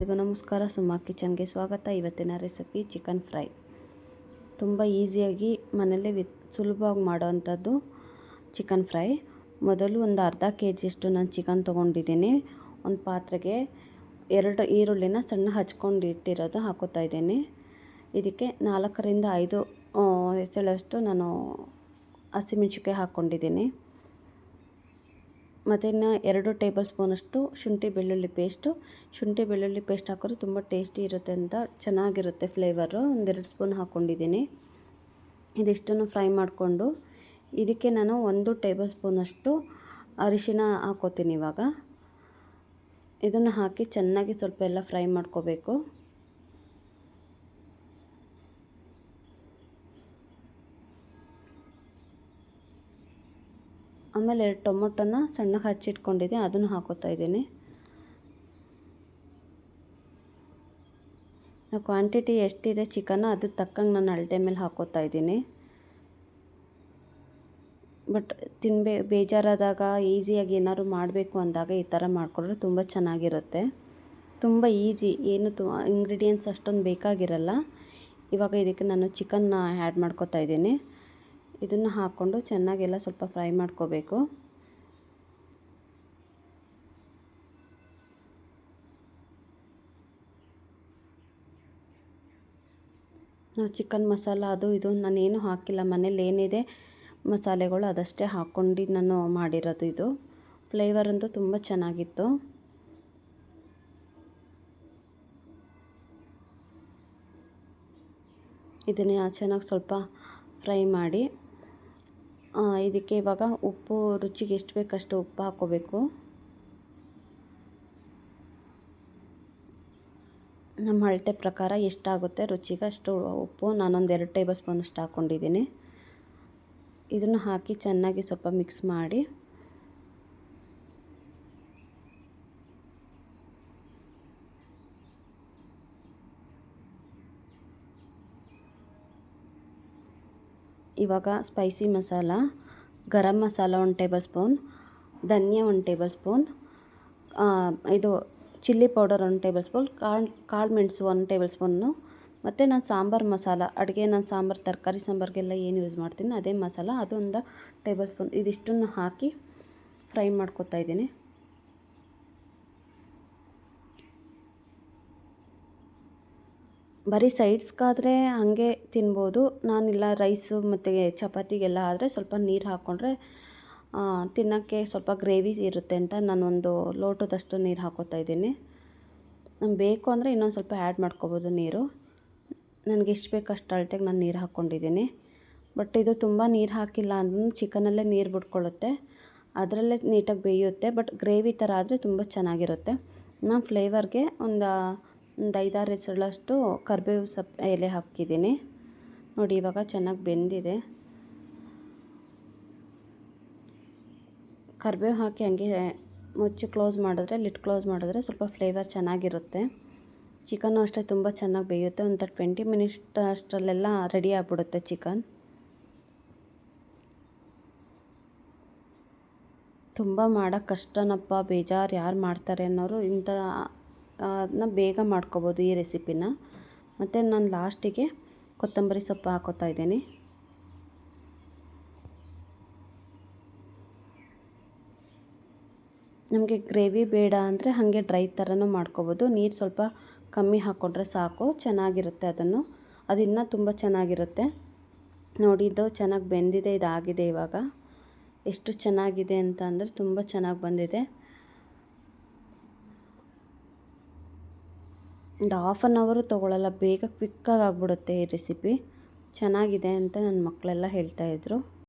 ಎಲ್ಲರಿಗೂ ನಮಸ್ಕಾರ. ಸುಮಾ ಕಿಚನ್ಗೆ ಸ್ವಾಗತ. ಇವತ್ತಿನ ರೆಸಿಪಿ ಚಿಕನ್ ಫ್ರೈ. ತುಂಬ ಈಸಿಯಾಗಿ ಮನೆಯಲ್ಲೇ ಸುಲಭವಾಗಿ ಮಾಡೋವಂಥದ್ದು ಚಿಕನ್ ಫ್ರೈ. ಮೊದಲು ಒಂದು ಅರ್ಧ ಕೆಜಿಯಷ್ಟು ನಾನು ಚಿಕನ್ ತೊಗೊಂಡಿದ್ದೀನಿ. ಒಂದು ಪಾತ್ರೆಗೆ 2 ಈರುಳ್ಳಿನ ಸಣ್ಣ ಹಚ್ಕೊಂಡು ಇಟ್ಟಿರೋದು ಹಾಕೋತಾ ಇದ್ದೀನಿ. ಇದಕ್ಕೆ 4ರಿಂದ 5 ಎಸಳಷ್ಟು ನಾನು ಹಸಿಮೆಣಸಿನ್ಕಾಯಿ ಹಾಕ್ಕೊಂಡಿದ್ದೀನಿ. ಮತ್ತು ಇನ್ನು 2 ಟೇಬಲ್ ಸ್ಪೂನಷ್ಟು ಶುಂಠಿ ಬೆಳ್ಳುಳ್ಳಿ ಪೇಸ್ಟ್ ಹಾಕಿದ್ರೆ ತುಂಬ ಟೇಸ್ಟಿ ಇರುತ್ತೆ ಅಂತ, ಚೆನ್ನಾಗಿರುತ್ತೆ ಫ್ಲೇವರು. 1-2 ಸ್ಪೂನ್ ಹಾಕ್ಕೊಂಡಿದ್ದೀನಿ. ಇದಿಷ್ಟನ್ನು ಫ್ರೈ ಮಾಡಿಕೊಂಡು ಇದಕ್ಕೆ ನಾನು 1 ಟೇಬಲ್ ಸ್ಪೂನಷ್ಟು ಅರಿಶಿನ ಹಾಕೋತೀನಿ. ಇವಾಗ ಇದನ್ನು ಹಾಕಿ ಚೆನ್ನಾಗಿ ಸ್ವಲ್ಪ ಎಲ್ಲ ಫ್ರೈ ಮಾಡ್ಕೋಬೇಕು. ಆಮೇಲೆ 2 ಟೊಮೊಟೊನ ಸಣ್ಣಗೆ ಹಚ್ಚಿಟ್ಕೊಂಡಿದ್ದೆ, ಅದನ್ನು ಹಾಕೋತಾ ಇದ್ದೀನಿ. ಕ್ವಾಂಟಿಟಿ ಎಷ್ಟಿದೆ ಚಿಕನ್ ಅದಕ್ಕೆ ತಕ್ಕಂಗೆ ನಾನು ಅಳತೆ ಮೇಲೆ ಹಾಕೋತಾ ಇದ್ದೀನಿ. ಬಟ್ ಬೇಜಾರಾದಾಗ ಈಸಿಯಾಗಿ ಏನಾದ್ರು ಮಾಡಬೇಕು ಅಂದಾಗ ಈ ಥರ ಮಾಡಿಕೊಂಡ್ರೆ ತುಂಬ ಚೆನ್ನಾಗಿರುತ್ತೆ. ತುಂಬ ಈಸಿ, ಏನು ಇಂಗ್ರೀಡಿಯೆಂಟ್ಸ್ ಅಷ್ಟೊಂದು ಬೇಕಾಗಿರಲ್ಲ. ಇವಾಗ ಇದಕ್ಕೆ ನಾನು ಚಿಕನ್ನ ಆ್ಯಡ್ ಮಾಡ್ಕೋತಾ ಇದ್ದೀನಿ. ಇದನ್ನು ಹಾಕ್ಕೊಂಡು ಚೆನ್ನಾಗೆಲ್ಲ ಸ್ವಲ್ಪ ಫ್ರೈ ಮಾಡ್ಕೋಬೇಕು. ಚಿಕನ್ ಮಸಾಲ ಅದು ಇದು ನಾನೇನು ಹಾಕಿಲ್ಲ, ಮನೇಲಿ ಏನಿದೆ ಮಸಾಲೆಗಳು ಅದಷ್ಟೇ ಹಾಕ್ಕೊಂಡು ನಾನು ಮಾಡಿರೋದು. ಇದು ಫ್ಲೇವರ್ ಅಂತೂ ತುಂಬ ಚೆನ್ನಾಗಿತ್ತು. ಇದನ್ನು ಚೆನ್ನಾಗಿ ಸ್ವಲ್ಪ ಫ್ರೈ ಮಾಡಿ ಇದಕ್ಕೆ ಇವಾಗ ಉಪ್ಪು ರುಚಿಗೆ ಎಷ್ಟು ಬೇಕಷ್ಟು ಉಪ್ಪು ಹಾಕ್ಕೋಬೇಕು. ನಮ್ಮ ಅಳತೆ ಪ್ರಕಾರ ಎಷ್ಟಾಗುತ್ತೆ ರುಚಿಗೆ ಅಷ್ಟು ಉಪ್ಪು ನಾನೊಂದು 2 ಟೇಬಲ್ ಸ್ಪೂನಷ್ಟು ಹಾಕ್ಕೊಂಡಿದ್ದೀನಿ. ಇದನ್ನು ಹಾಕಿ ಚೆನ್ನಾಗಿ ಸ್ವಲ್ಪ ಮಿಕ್ಸ್ ಮಾಡಿ ಇವಾಗ spicy masala, garam masala 1 table spoon, ಧನಿಯಾ 1 ಟೇಬಲ್ ಸ್ಪೂನ್, ಇದು ಚಿಲ್ಲಿ ಪೌಡರ್ 1 ಟೇಬಲ್ ಸ್ಪೂನ್, ಕಾಳು ಮೆಣಸು 1 ಟೇಬಲ್ ಸ್ಪೂನು, ಮತ್ತು ನಾನು ಸಾಂಬಾರು ಮಸಾಲ ನಾನು ಸಾಂಬಾರು ತರಕಾರಿ ಸಾಂಬಾರಿಗೆಲ್ಲ ಏನು ಯೂಸ್ ಮಾಡ್ತೀನಿ ಅದೇ ಮಸಾಲ, ಅದು 1 ಟೇಬಲ್ ಸ್ಪೂನ್. ಇದಿಷ್ಟನ್ನು ಹಾಕಿ ಫ್ರೈ ಮಾಡ್ಕೊತಾ ಇದ್ದೀನಿ. ಬರೀ ಸೈಡ್ಸ್ಗಾದರೆ ಹಾಗೆ ತಿನ್ಬೋದು. ನಾನಿಲ್ಲ ರೈಸು ಮತ್ತು ಚಪಾತಿಗೆಲ್ಲ ಆದರೆ ಸ್ವಲ್ಪ ನೀರು ಹಾಕ್ಕೊಂಡ್ರೆ ತಿನ್ನೋಕ್ಕೆ ಸ್ವಲ್ಪ ಗ್ರೇವಿ ಇರುತ್ತೆ ಅಂತ ನಾನು 1 ಲೋಟದಷ್ಟು ನೀರು ಹಾಕೋತಾ ಇದ್ದೀನಿ. ನಮ್ಗೆ ಬೇಕು ಅಂದರೆ ಇನ್ನೊಂದು ಸ್ವಲ್ಪ ಆ್ಯಡ್ ಮಾಡ್ಕೋಬೋದು ನೀರು. ನನಗೆ ಎಷ್ಟು ಬೇಕು ಅಷ್ಟು ಅಳತೆಗೆ ನಾನು ನೀರು ಹಾಕ್ಕೊಂಡಿದ್ದೀನಿ. ಬಟ್ ಇದು ತುಂಬ ನೀರು ಹಾಕಿಲ್ಲ ಅಂದ್ರೂ ಚಿಕನಲ್ಲೇ ನೀರು ಬಿಟ್ಕೊಳ್ಳುತ್ತೆ, ಅದರಲ್ಲೇ ನೀಟಾಗಿ ಬೇಯುತ್ತೆ. ಬಟ್ ಗ್ರೇವಿ ಥರ ಆದರೆ ತುಂಬ ಚೆನ್ನಾಗಿರುತ್ತೆ. ನಾನು ಫ್ಲೇವರ್ಗೆ ಒಂದು 5-6 ಎಸಳಷ್ಟು ಕರಿಬೇವು ಎಲೆ ಹಾಕಿದ್ದೀನಿ. ನೋಡಿ ಇವಾಗ ಚೆನ್ನಾಗಿ ಬೆಂದಿದೆ. ಕರಿಬೇವು ಹಾಕಿ ಹಂಗೆ ಮುಚ್ಚಿ ಲಿಡ್ ಕ್ಲೋಸ್ ಮಾಡಿದ್ರೆ ಸ್ವಲ್ಪ ಫ್ಲೇವರ್ ಚೆನ್ನಾಗಿರುತ್ತೆ. ಚಿಕನ್ನು ಅಷ್ಟೇ ತುಂಬ ಚೆನ್ನಾಗಿ ಬೇಯುತ್ತೆ. ಒಂದು 20 ಮಿನಿಟ್ಸ್ ಅಷ್ಟರಲ್ಲೆಲ್ಲ ರೆಡಿ ಆಗಿಬಿಡುತ್ತೆ ಚಿಕನ್. ತುಂಬ ಮಾಡೋಕ್ಕೆ ಕಷ್ಟನಪ್ಪ, ಬೇಜಾರು ಯಾರು ಮಾಡ್ತಾರೆ ಅನ್ನೋರು ಅದನ್ನ ಬೇಗ ಮಾಡ್ಕೋಬೋದು ಈ ರೆಸಿಪಿನ. ಮತ್ತು ನಾನು ಲಾಸ್ಟಿಗೆ ಕೊತ್ತಂಬರಿ ಸೊಪ್ಪು ಹಾಕೋತಾ ಇದ್ದೀನಿ. ನಮಗೆ ಗ್ರೇವಿ ಬೇಡ ಅಂದರೆ ಹಾಗೆ ಡ್ರೈ ಥರನೂ ಮಾಡ್ಕೋಬೋದು. ನೀರು ಸ್ವಲ್ಪ ಕಮ್ಮಿ ಹಾಕ್ಕೊಂಡ್ರೆ ಸಾಕು, ಚೆನ್ನಾಗಿರುತ್ತೆ. ಅದು ಇನ್ನೂ ತುಂಬ ಚೆನ್ನಾಗಿರುತ್ತೆ. ನೋಡಿ ಇದು ಚೆನ್ನಾಗಿ ಬೆಂದಿದೆ, ಇದಾಗಿದೆ. ಇವಾಗ ಎಷ್ಟು ಚೆನ್ನಾಗಿದೆ ಅಂತ ಅಂದರೆ ತುಂಬ ಚೆನ್ನಾಗಿ ಬಂದಿದೆ. ಒಂದು 1/2 ಅವರು ತೊಗೊಳ್ಳಲ್ಲ, ಬೇಗ ಕ್ವಿಕ್ಕಾಗಿ ಆಗಿಬಿಡುತ್ತೆ ಈ ರೆಸಿಪಿ. ಚೆನ್ನಾಗಿದೆ ಅಂತ ನನ್ನ ಮಕ್ಕಳೆಲ್ಲ ಹೇಳ್ತಾಯಿದ್ರು.